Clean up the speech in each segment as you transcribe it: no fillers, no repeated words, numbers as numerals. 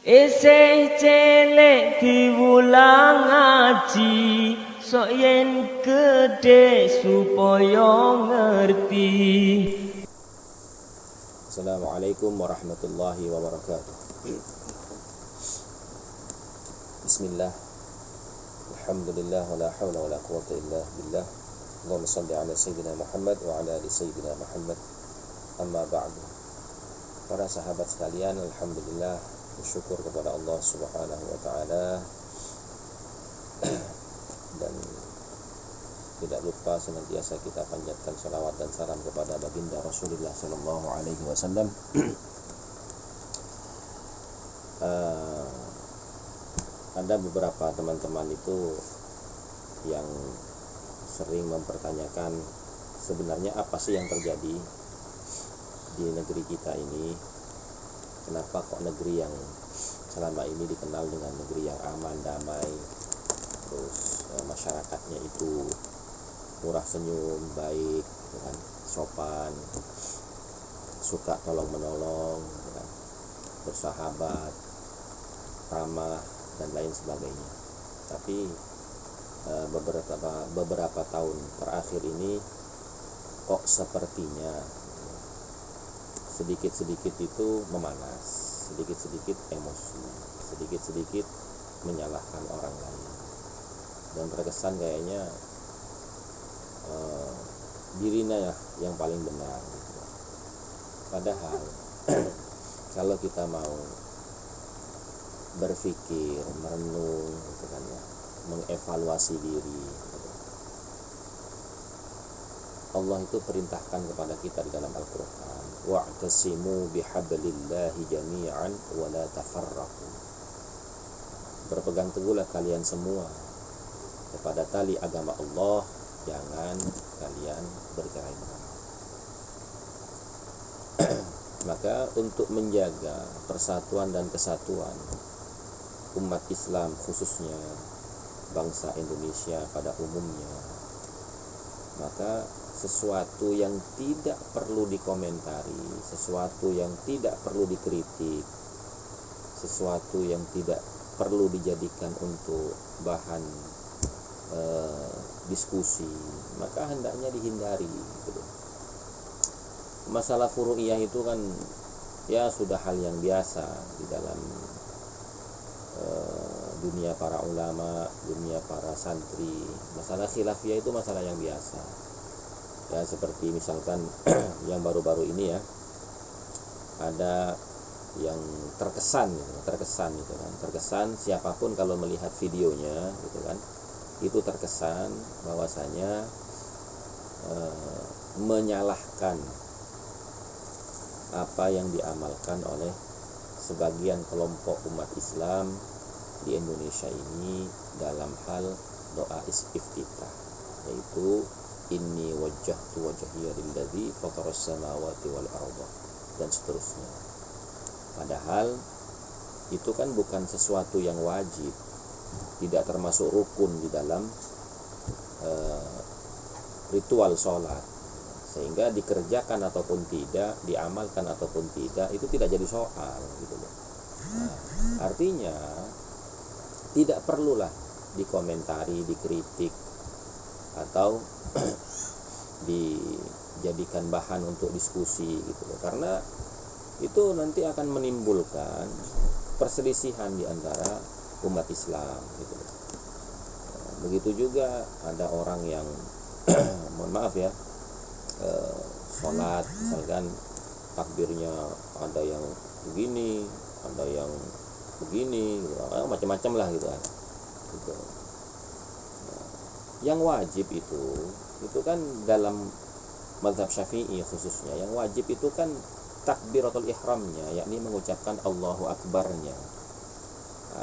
Isih celek diwulang ngaji, sok yen gedhe supaya ngerti. Assalamualaikum warahmatullahi wabarakatuh. Bismillah, alhamdulillah, wa la hawla wa la quwwata illa billah. Allahumma salli ala sayyidina Muhammad wa ala ali sayyidina Muhammad. Amma ba'du. Para sahabat sekalian, alhamdulillah, bersyukur kepada Allah Subhanahu wa taala, dan tidak lupa senantiasa kita panjatkan salawat dan salam kepada baginda Rasulullah sallallahu alaihi wasallam. Ada beberapa teman-teman itu yang sering mempertanyakan sebenarnya apa sih yang terjadi di negeri kita ini. Kenapa kok negeri yang selama ini dikenal dengan negeri yang aman, damai, terus masyarakatnya itu murah senyum, baik, gitu kan, sopan, suka tolong menolong, gitu kan, bersahabat, ramah, dan lain sebagainya. Tapi beberapa tahun terakhir ini kok sepertinya sedikit-sedikit itu memanas, sedikit-sedikit emosi, sedikit-sedikit menyalahkan orang lain, dan terkesan kayaknya dirinya yang paling benar gitu. Padahal kalau kita mau berpikir, merenung gitu kan ya, mengevaluasi diri gitu. Allah itu perintahkan kepada kita di dalam Al-Quran, wa'tasimu bihablillahi jami'an wa la tafarraqu. Berpegang teguhlah kalian semua kepada tali agama Allah, jangan kalian bercerai-berai. Maka untuk menjaga persatuan dan kesatuan umat Islam, khususnya bangsa Indonesia pada umumnya, maka sesuatu yang tidak perlu dikomentari, sesuatu yang tidak perlu dikritik, sesuatu yang tidak perlu dijadikan untuk bahan diskusi, maka hendaknya dihindari gitu. Masalah furu'iyah itu kan ya sudah hal yang biasa di dalam dunia para ulama, dunia para santri. Masalah khilafiyah itu masalah yang biasa ya, seperti misalkan yang baru-baru ini ya, ada yang terkesan siapapun kalau melihat videonya gitu kan, itu terkesan bahwasanya menyalahkan apa yang diamalkan oleh sebagian kelompok umat Islam di Indonesia ini dalam hal doa istiftitah, yaitu inni wajjahtu wajhiya lilladzi fataras samawati wal arda, dan seterusnya. Padahal itu kan bukan sesuatu yang wajib, tidak termasuk rukun di dalam ritual sholat, sehingga dikerjakan ataupun tidak, diamalkan ataupun tidak, itu tidak jadi soal gitu loh. Nah, artinya tidak perlulah dikomentari, dikritik, atau dijadikan bahan untuk diskusi gitu loh, karena itu nanti akan menimbulkan perselisihan di antara umat Islam gitu loh. Begitu juga ada orang yang mohon maaf ya, sholat misalkan takbirnya ada yang begini, ada yang begini gitu, macam-macam lah gitu kan gitu. Yang wajib itu kan dalam mazhab Syafi'i khususnya, yang wajib itu kan takbiratul ihramnya, yakni mengucapkan Allahu Akbarnya.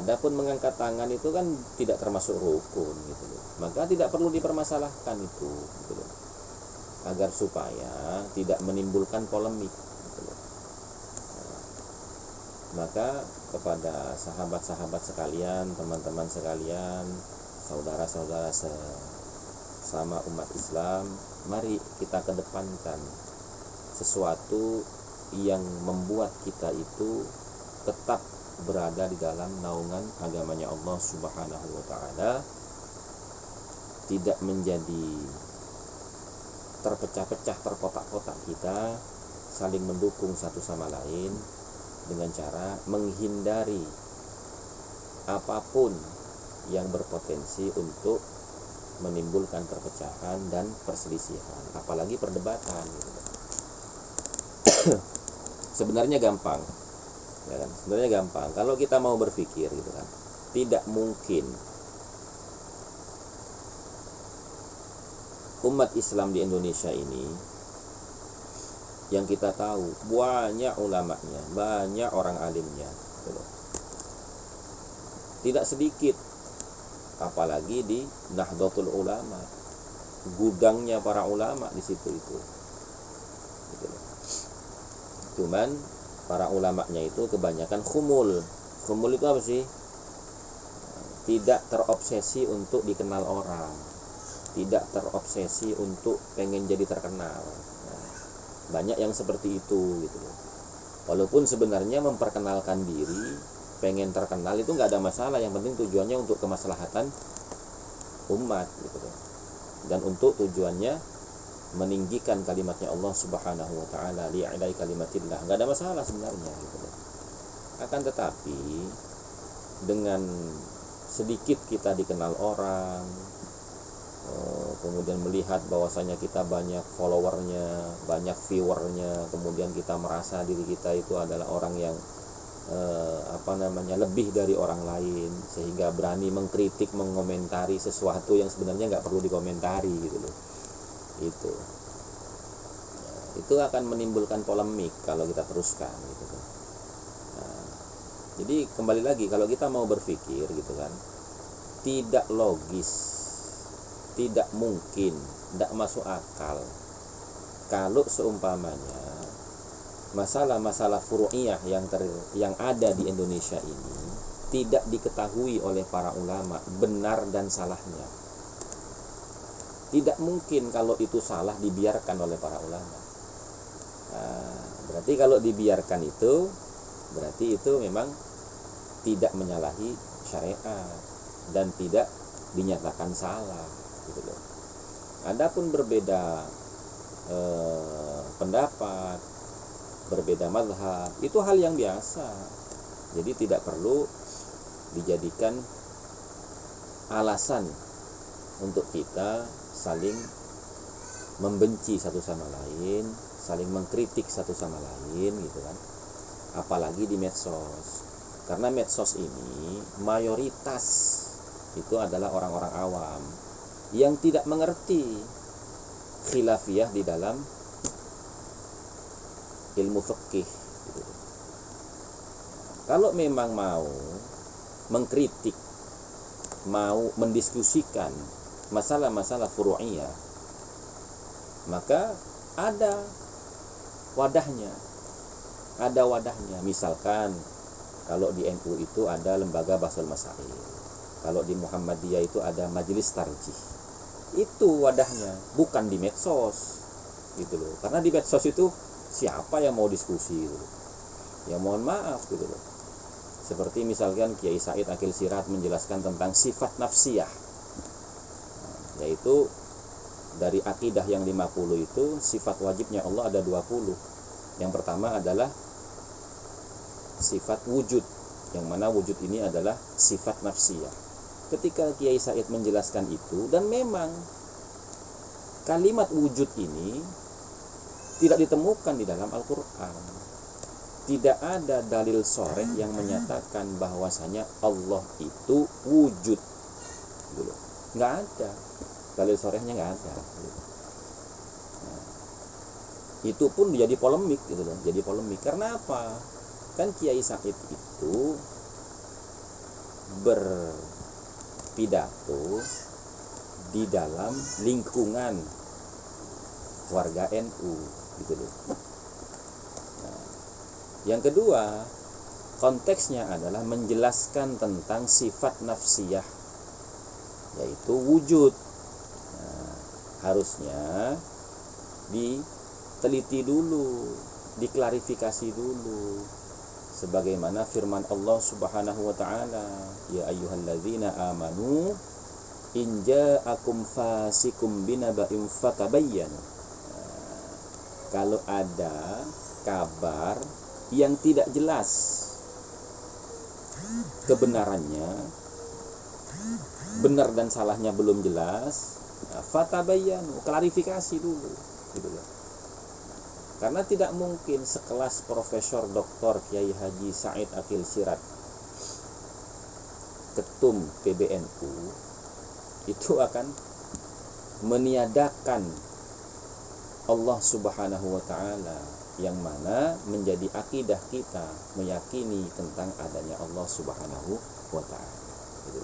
Adapun mengangkat tangan itu kan tidak termasuk rukun gitu loh. Maka tidak perlu dipermasalahkan itu gitu loh, agar supaya tidak menimbulkan polemik gitu loh. Maka kepada sahabat-sahabat sekalian, teman-teman sekalian, saudara-saudara sesama umat Islam, mari kita kedepankan sesuatu yang membuat kita itu tetap berada di dalam naungan agamanya Allah Subhanahu wa taala, tidak menjadi terpecah-pecah, terkotak-kotak kita, saling mendukung satu sama lain dengan cara menghindari apapun yang berpotensi untuk menimbulkan perpecahan dan perselisihan, apalagi perdebatan gitu. Sebenarnya gampang, ya kan? Sebenarnya gampang kalau kita mau berpikir gitu kan. Tidak mungkin umat Islam di Indonesia ini, yang kita tahu banyak ulamanya, banyak orang alimnya gitu. Tidak sedikit, apalagi di Nahdlatul Ulama, gudangnya para ulama di situ itu gitu. Cuman para ulamanya itu kebanyakan khumul itu apa sih? Tidak terobsesi untuk dikenal orang, tidak terobsesi untuk pengen jadi terkenal. Nah, banyak yang seperti itu gitu. Walaupun sebenarnya memperkenalkan diri, pengen terkenal itu nggak ada masalah, yang penting tujuannya untuk kemaslahatan umat gitu. Dan untuk tujuannya meninggikan kalimatnya Allah Subhanahu wa taala, li'ilai kalimatillah, nggak ada masalah sebenarnya gitu. Akan tetapi dengan sedikit kita dikenal orang, kemudian melihat bahwasanya kita banyak followernya, banyak viewernya, kemudian kita merasa diri kita itu adalah orang yang lebih dari orang lain, sehingga berani mengkritik, mengomentari sesuatu yang sebenarnya nggak perlu dikomentari gitu loh. Itu akan menimbulkan polemik kalau kita teruskan gitu kan. Nah, jadi kembali lagi, kalau kita mau berpikir gitu kan, tidak logis, tidak mungkin, tidak masuk akal kalau seumpamanya masalah-masalah furu'iyah yang ada di Indonesia ini tidak diketahui oleh para ulama benar dan salahnya. Tidak mungkin kalau itu salah dibiarkan oleh para ulama. Nah, berarti kalau dibiarkan itu, berarti itu memang tidak menyalahi syariat dan tidak dinyatakan salah gitu loh. Adapun berbeda pendapat, berbeda mazhab, itu hal yang biasa. Jadi tidak perlu dijadikan alasan untuk kita saling membenci satu sama lain, saling mengkritik satu sama lain gitu kan. Apalagi di medsos. Karena medsos ini mayoritas itu adalah orang-orang awam yang tidak mengerti khilafiyah di dalam ilmu fikih gitu. Kalau memang mau mengkritik, mau mendiskusikan masalah-masalah furu'iyah, maka ada wadahnya. Misalkan kalau di NU itu ada lembaga Bahsul Masail, kalau di Muhammadiyah itu ada majelis tarjih. Itu wadahnya, bukan di medsos gitu loh. Karena di medsos itu siapa yang mau diskusi gitu. Ya mohon maaf gitu loh. Seperti misalkan Kiai Said Akil Siraj menjelaskan tentang sifat nafsiyah, yaitu dari akidah yang 50 itu sifat wajibnya Allah ada 20. Yang pertama adalah sifat wujud, yang mana wujud ini adalah sifat nafsiyah. Ketika Kiai Said menjelaskan itu, dan memang kalimat wujud ini tidak ditemukan di dalam Al-Quran. Tidak ada dalil sharih yang menyatakan bahwasanya Allah itu wujud. Nggak ada. Dalil sharihnya nggak ada. Nah, itu pun jadi polemik gitu loh. Jadi polemik karena apa? Kan Kiai Said itu berpidato di dalam lingkungan warga NU gitu loh. Nah, yang kedua, konteksnya adalah menjelaskan tentang sifat nafsiyah, yaitu wujud. Nah, harusnya diteliti dulu, diklarifikasi dulu, sebagaimana firman Allah Subhanahu wa taala, ya ayyuhalladzina amanu in ja'akum fasikum binaba'in fatabayyanu. Kalau ada kabar yang tidak jelas kebenarannya, benar dan salahnya belum jelas, fatabayyanu, klarifikasi dulu gitu loh. Karena tidak mungkin sekelas Profesor Dr. Kiai Haji Said Akil Siraj, ketum PBNU, itu akan meniadakan Allah Subhanahu wa taala, yang mana menjadi akidah kita meyakini tentang adanya Allah Subhanahu wa taala gitu.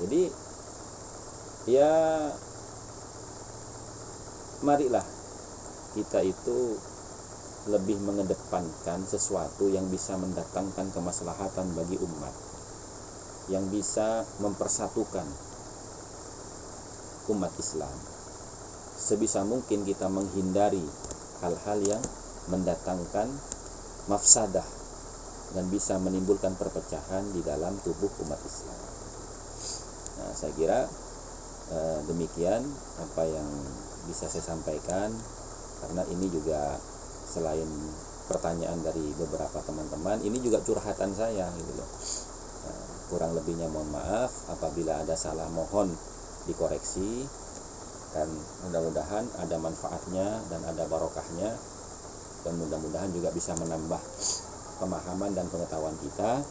Jadi ya marilah kita itu lebih mengedepankan sesuatu yang bisa mendatangkan kemaslahatan bagi umat, yang bisa mempersatukan umat Islam. Sebisa mungkin kita menghindari hal-hal yang mendatangkan mafsadah dan bisa menimbulkan perpecahan di dalam tubuh umat Islam. Nah, saya kira demikian apa yang bisa saya sampaikan, karena ini juga selain pertanyaan dari beberapa teman-teman, ini juga curhatan saya gitu loh. Kurang lebihnya mohon maaf, apabila ada salah mohon dikoreksi, dan mudah-mudahan ada manfaatnya dan ada barokahnya, dan mudah-mudahan juga bisa menambah pemahaman dan pengetahuan kita,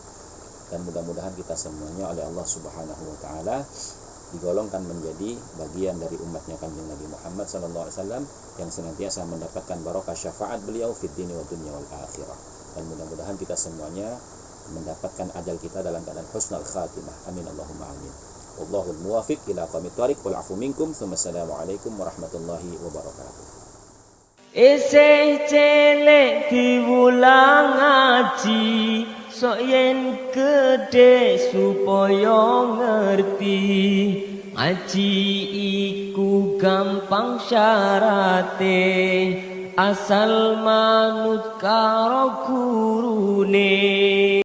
dan mudah-mudahan kita semuanya oleh Allah Subhanahu wa taala digolongkan menjadi bagian dari umatnya Kanjeng Nabi Muhammad SAW yang senantiasa mendapatkan barokah syafaat beliau fid dini wa dunya wal akhirah. Dan mudah-mudahan kita semuanya mendapatkan ajal kita dalam keadaan husnul khatimah. Amin Allahumma amin. Wallahul muwafiq ila aqwamit thoriq wal afu minkum. Wassalamualaikum warahmatullahi wabarakatuh. Isih celek diwulang ngaji, sok yen gede supaya ngerti. Ngaji iku gampang syarate, asal manut karo gurune.